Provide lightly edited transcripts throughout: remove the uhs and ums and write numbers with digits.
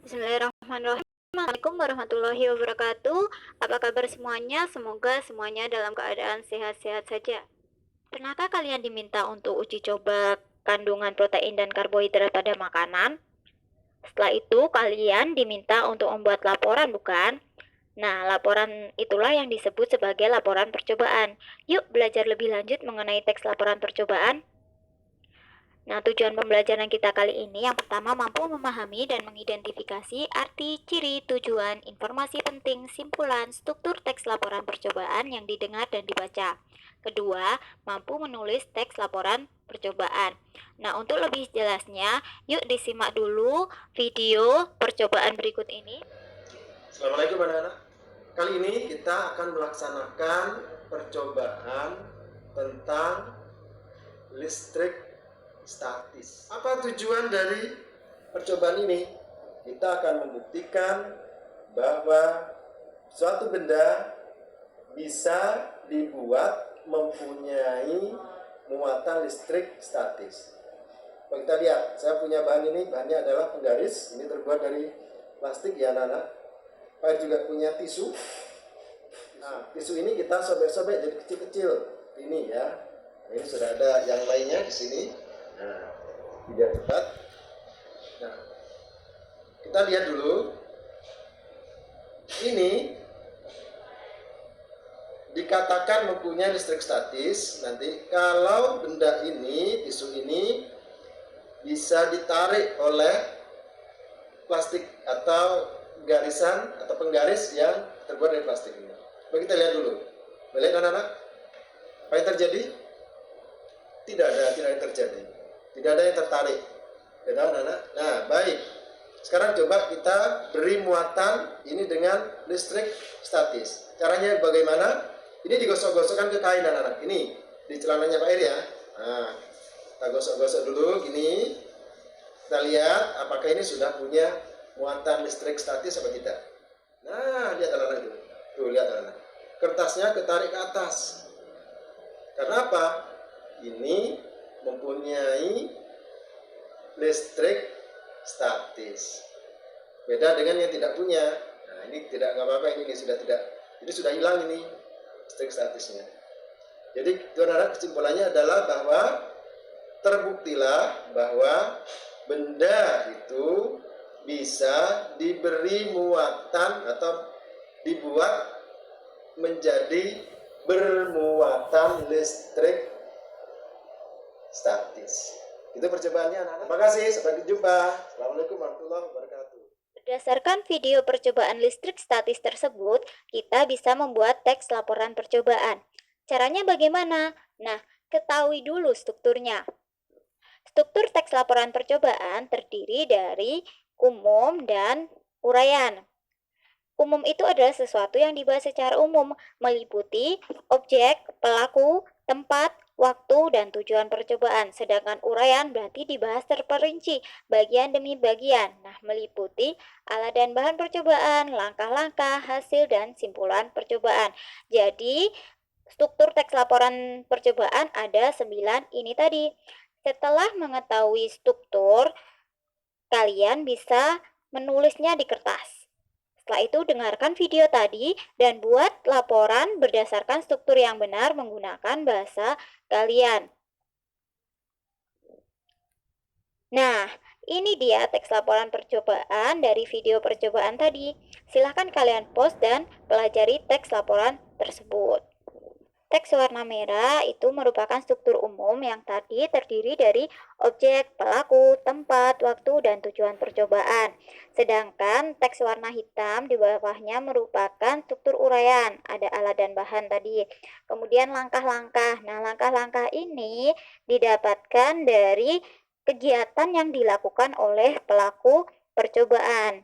Bismillahirrahmanirrahim. Assalamualaikum warahmatullahi wabarakatuh. Apa kabar semuanya? Semoga semuanya dalam keadaan sehat-sehat saja. Pernahkah kalian diminta untuk uji coba kandungan protein dan karbohidrat pada makanan? Setelah itu kalian diminta untuk membuat laporan, bukan? Nah, laporan itulah yang disebut sebagai laporan percobaan. Yuk belajar lebih lanjut mengenai teks laporan percobaan. Nah, tujuan pembelajaran kita kali ini yang pertama mampu memahami dan mengidentifikasi arti, ciri, tujuan, informasi penting, simpulan, struktur teks laporan percobaan yang didengar dan dibaca. Kedua, mampu menulis teks laporan percobaan. Nah, untuk lebih jelasnya, yuk disimak dulu video percobaan berikut ini. Assalamualaikum anak-anak. Kali ini kita akan melaksanakan percobaan tentang listrik statis. Apa tujuan dari percobaan ini? Kita akan membuktikan bahwa suatu benda bisa dibuat mempunyai muatan listrik statis. Kalau kita lihat, saya punya bahan ini, bahannya adalah penggaris. Ini terbuat dari plastik ya anak-anak. Saya juga punya tisu. Nah, tisu ini kita sobek-sobek jadi kecil-kecil. Ini ya. Nah, ini sudah ada yang lainnya di sini. Nah, tidak cepat. Nah, kita lihat dulu. Ini dikatakan mempunyai listrik statis. Nanti kalau benda ini, tisu ini bisa ditarik oleh plastik atau garisan atau penggaris yang terbuat dari plastik ini. Mari kita lihat dulu. Boleh anak-anak? Apa yang terjadi? Tidak ada yang terjadi. Tidak ada yang tertarik. Tidak anak-anak? Nah, baik. Sekarang coba kita beri muatan ini dengan listrik statis. Caranya bagaimana? Ini digosok-gosokkan ke kain anak-anak. Ini di celananya Pak Ir ya. Nah, kita gosok-gosok dulu gini. Kita lihat apakah ini sudah punya muatan listrik statis atau tidak. Nah, lihat anak-anak itu. Tuh, lihat anak-anak. Kertasnya ketarik ke atas. Karena apa? Ini mempunyai listrik statis. Beda dengan yang tidak punya. Nah, ini tidak nggak apa-apa, ini sudah tidak. Ini sudah hilang ini listrik statisnya. Jadi, anak-anak kesimpulannya adalah bahwa terbuktilah bahwa benda itu bisa diberi muatan atau dibuat menjadi bermuatan listrik statis. Itu percobaannya anak-anak. Terima kasih, sampai jumpa. Assalamualaikum warahmatullahi wabarakatuh. Berdasarkan video percobaan listrik statis tersebut, kita bisa membuat teks laporan percobaan. Caranya bagaimana? Nah, ketahui dulu strukturnya. Struktur teks laporan percobaan terdiri dari umum dan uraian. Umum itu adalah sesuatu yang dibahas secara umum, meliputi objek, pelaku, tempat, waktu, dan tujuan percobaan. Sedangkan uraian berarti dibahas terperinci, bagian demi bagian. Nah, meliputi alat dan bahan percobaan, langkah-langkah, hasil, dan simpulan percobaan. Jadi, struktur teks laporan percobaan ada 9 ini tadi. Setelah mengetahui struktur, kalian bisa menulisnya di kertas. Setelah itu dengarkan video tadi dan buat laporan berdasarkan struktur yang benar menggunakan bahasa kalian. Nah, ini dia teks laporan percobaan dari video percobaan tadi. Silahkan kalian post dan pelajari teks laporan tersebut. Teks warna merah itu merupakan struktur umum yang tadi terdiri dari objek, pelaku, tempat, waktu, dan tujuan percobaan. Sedangkan teks warna hitam di bawahnya merupakan struktur uraian, ada alat dan bahan tadi. Kemudian langkah-langkah. Nah, langkah-langkah ini didapatkan dari kegiatan yang dilakukan oleh pelaku percobaan.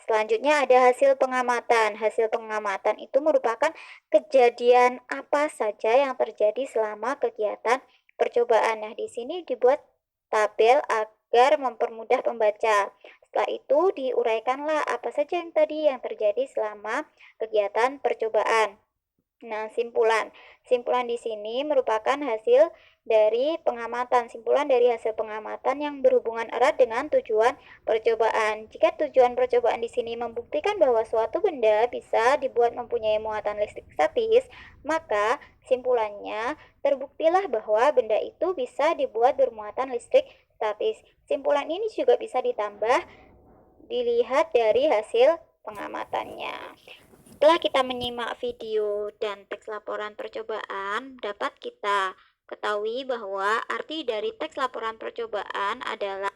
Selanjutnya ada hasil pengamatan. Hasil pengamatan itu merupakan kejadian apa saja yang terjadi selama kegiatan percobaan. Nah, di sini dibuat tabel agar mempermudah pembaca. Setelah itu diuraikanlah apa saja yang tadi yang terjadi selama kegiatan percobaan. Nah, simpulan. Simpulan di sini merupakan hasil dari pengamatan. Simpulan dari hasil pengamatan yang berhubungan erat dengan tujuan percobaan. Jika tujuan percobaan di sini membuktikan bahwa suatu benda bisa dibuat mempunyai muatan listrik statis, maka simpulannya terbuktilah bahwa benda itu bisa dibuat bermuatan listrik statis. Simpulan ini juga bisa ditambah dilihat dari hasil pengamatannya. Setelah kita menyimak video dan teks laporan percobaan, dapat kita ketahui bahwa arti dari teks laporan percobaan adalah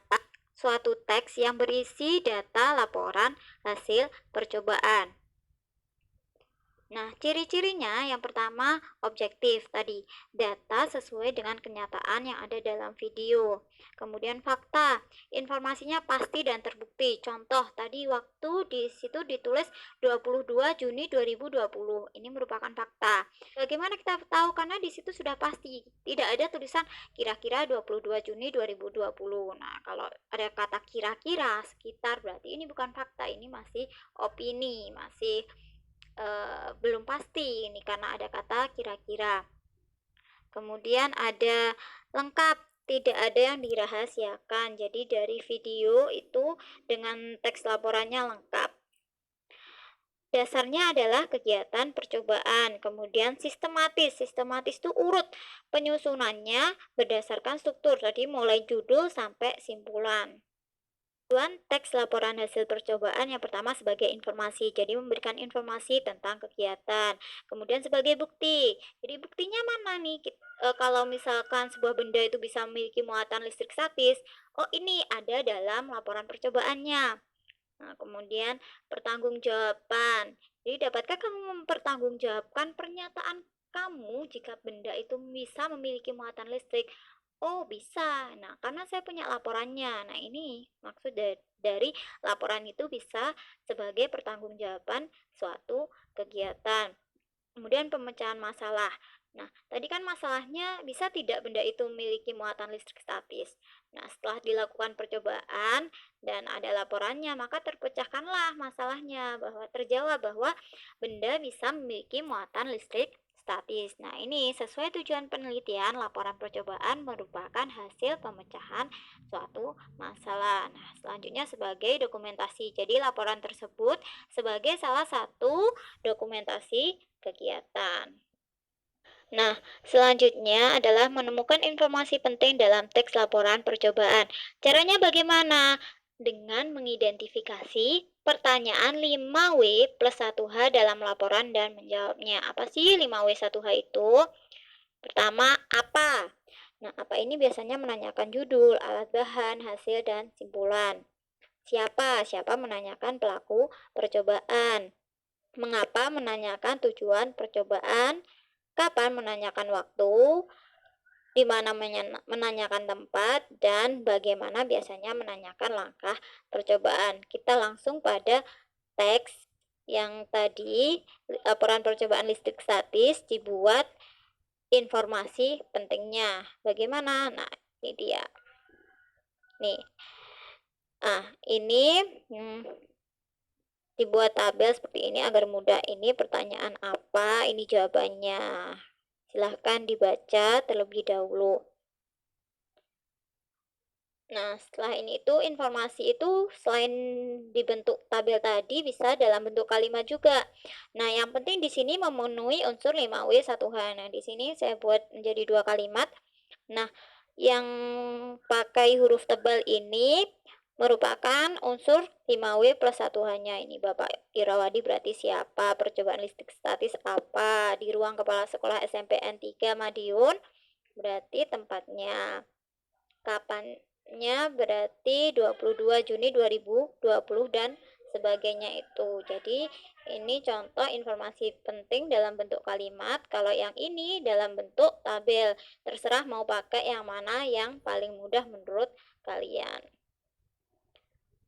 suatu teks yang berisi data laporan hasil percobaan. Nah, ciri-cirinya yang pertama objektif tadi, data sesuai dengan kenyataan yang ada dalam video. Kemudian fakta, informasinya pasti dan terbukti. Contoh tadi waktu di situ ditulis 22 Juni 2020. Ini merupakan fakta. Bagaimana kita tahu? Karena di situ sudah pasti. Tidak ada tulisan kira-kira 22 Juni 2020. Nah, kalau ada kata kira-kira, sekitar, berarti ini bukan fakta, ini masih opini, masih belum pasti ini karena ada kata kira-kira. Kemudian ada lengkap, tidak ada yang dirahasiakan. Jadi dari video itu dengan teks laporannya lengkap. Dasarnya adalah kegiatan percobaan, kemudian sistematis. Sistematis itu urut penyusunannya berdasarkan struktur, tadi mulai judul sampai simpulan. Tujuan teks laporan hasil percobaan yang pertama sebagai informasi, jadi memberikan informasi tentang kegiatan. Kemudian sebagai bukti, jadi buktinya mana nih? Kalau misalkan sebuah benda itu bisa memiliki muatan listrik statis, oh ini ada dalam laporan percobaannya. Nah, kemudian pertanggungjawaban. Jadi dapatkah kamu mempertanggungjawabkan pernyataan kamu jika benda itu bisa memiliki muatan listrik? Oh, bisa. Nah, karena saya punya laporannya. Nah, ini maksud dari laporan itu bisa sebagai pertanggungjawaban suatu kegiatan. Kemudian pemecahan masalah. Nah, tadi kan masalahnya bisa tidak benda itu memiliki muatan listrik statis. Nah, setelah dilakukan percobaan dan ada laporannya, maka terpecahkanlah masalahnya bahwa terjawab bahwa benda bisa memiliki muatan listrik statis. Nah, ini sesuai tujuan penelitian, laporan percobaan merupakan hasil pemecahan suatu masalah. Nah, selanjutnya sebagai dokumentasi. Jadi, laporan tersebut sebagai salah satu dokumentasi kegiatan. Nah, selanjutnya adalah menemukan informasi penting dalam teks laporan percobaan. Caranya bagaimana? Dengan mengidentifikasi pertanyaan 5W plus 1H dalam laporan dan menjawabnya. Apa sih 5W 1H itu? Pertama, apa? Nah, apa ini biasanya menanyakan judul, alat bahan, hasil, dan simpulan. Siapa? Siapa menanyakan pelaku percobaan. Mengapa menanyakan tujuan percobaan, kapan menanyakan waktu, di mana menanyakan tempat, dan bagaimana biasanya menanyakan langkah percobaan. Kita langsung pada teks yang tadi, laporan percobaan listrik statis dibuat informasi pentingnya. Bagaimana? Nah, ini dia. Nih. Ini dibuat tabel seperti ini agar mudah. Ini pertanyaan apa, ini jawabannya. Silahkan dibaca terlebih dahulu. Nah, setelah ini itu informasi itu selain dibentuk tabel tadi bisa dalam bentuk kalimat juga. Nah, yang penting di sini memenuhi unsur 5W 1H. Nah, di sini saya buat menjadi dua kalimat. Nah, yang pakai huruf tebal ini merupakan unsur 5W plus 1H-nya. Ini Bapak Irawadi berarti siapa? Percobaan listrik statis apa? Di ruang kepala sekolah SMPN 3 Madiun berarti tempatnya. Kapannya berarti 22 Juni 2020 dan sebagainya itu. Jadi ini contoh informasi penting dalam bentuk kalimat. Kalau yang ini dalam bentuk tabel. Terserah mau pakai yang mana yang paling mudah menurut kalian.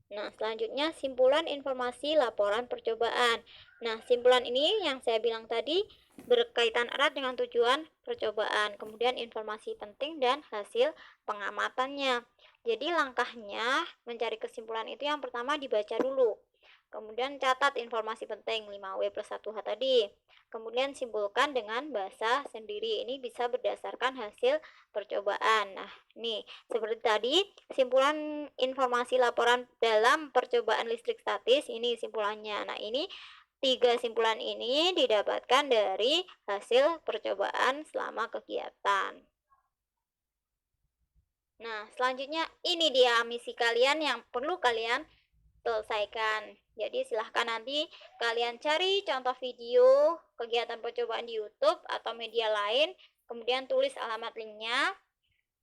Nah, selanjutnya simpulan informasi laporan percobaan. Nah, simpulan ini yang saya bilang tadi berkaitan erat dengan tujuan percobaan, kemudian informasi penting dan hasil pengamatannya. Jadi langkahnya mencari kesimpulan itu yang pertama dibaca dulu. Kemudian catat informasi penting 5W+1H tadi. Kemudian simpulkan dengan bahasa sendiri. Ini bisa berdasarkan hasil percobaan. Nah, nih, seperti tadi, simpulan informasi laporan dalam percobaan listrik statis, ini simpulannya. Nah, ini tiga simpulan ini didapatkan dari hasil percobaan selama kegiatan. Nah, selanjutnya ini dia misi kalian yang perlu kalian selesaikan. Jadi silahkan nanti kalian cari contoh video kegiatan percobaan di YouTube atau media lain, kemudian tulis alamat linknya,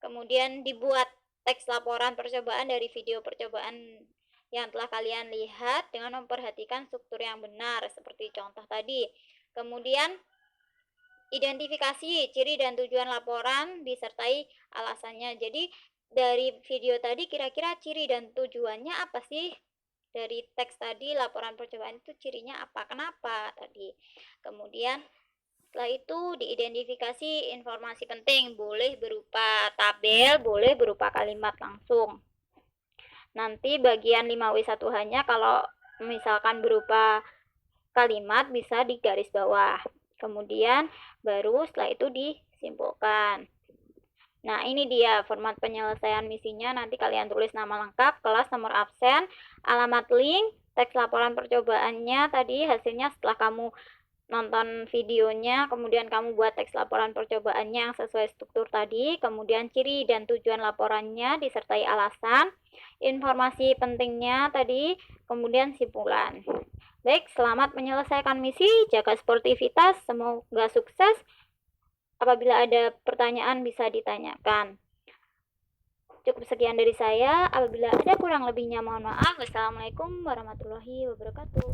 kemudian dibuat teks laporan percobaan dari video percobaan yang telah kalian lihat dengan memperhatikan struktur yang benar seperti contoh tadi. Kemudian identifikasi ciri dan tujuan laporan disertai alasannya. Jadi dari video tadi kira-kira ciri dan tujuannya apa sih? Dari teks tadi laporan percobaan itu cirinya apa? Kenapa tadi? Kemudian setelah itu diidentifikasi informasi penting, boleh berupa tabel, boleh berupa kalimat langsung. Nanti bagian 5W1H-nya kalau misalkan berupa kalimat bisa di garis bawah. Kemudian baru setelah itu disimpulkan. Nah, ini dia format penyelesaian misinya. Nanti kalian tulis nama lengkap, kelas, nomor absen, alamat link, teks laporan percobaannya tadi hasilnya setelah kamu nonton videonya, kemudian kamu buat teks laporan percobaannya yang sesuai struktur tadi, kemudian ciri dan tujuan laporannya disertai alasan, informasi pentingnya tadi, kemudian simpulan. Baik, selamat menyelesaikan misi, jaga sportivitas, semoga sukses. Apabila ada pertanyaan bisa ditanyakan. Cukup sekian dari saya. Apabila ada kurang lebihnya mohon maaf. Wassalamualaikum warahmatullahi wabarakatuh.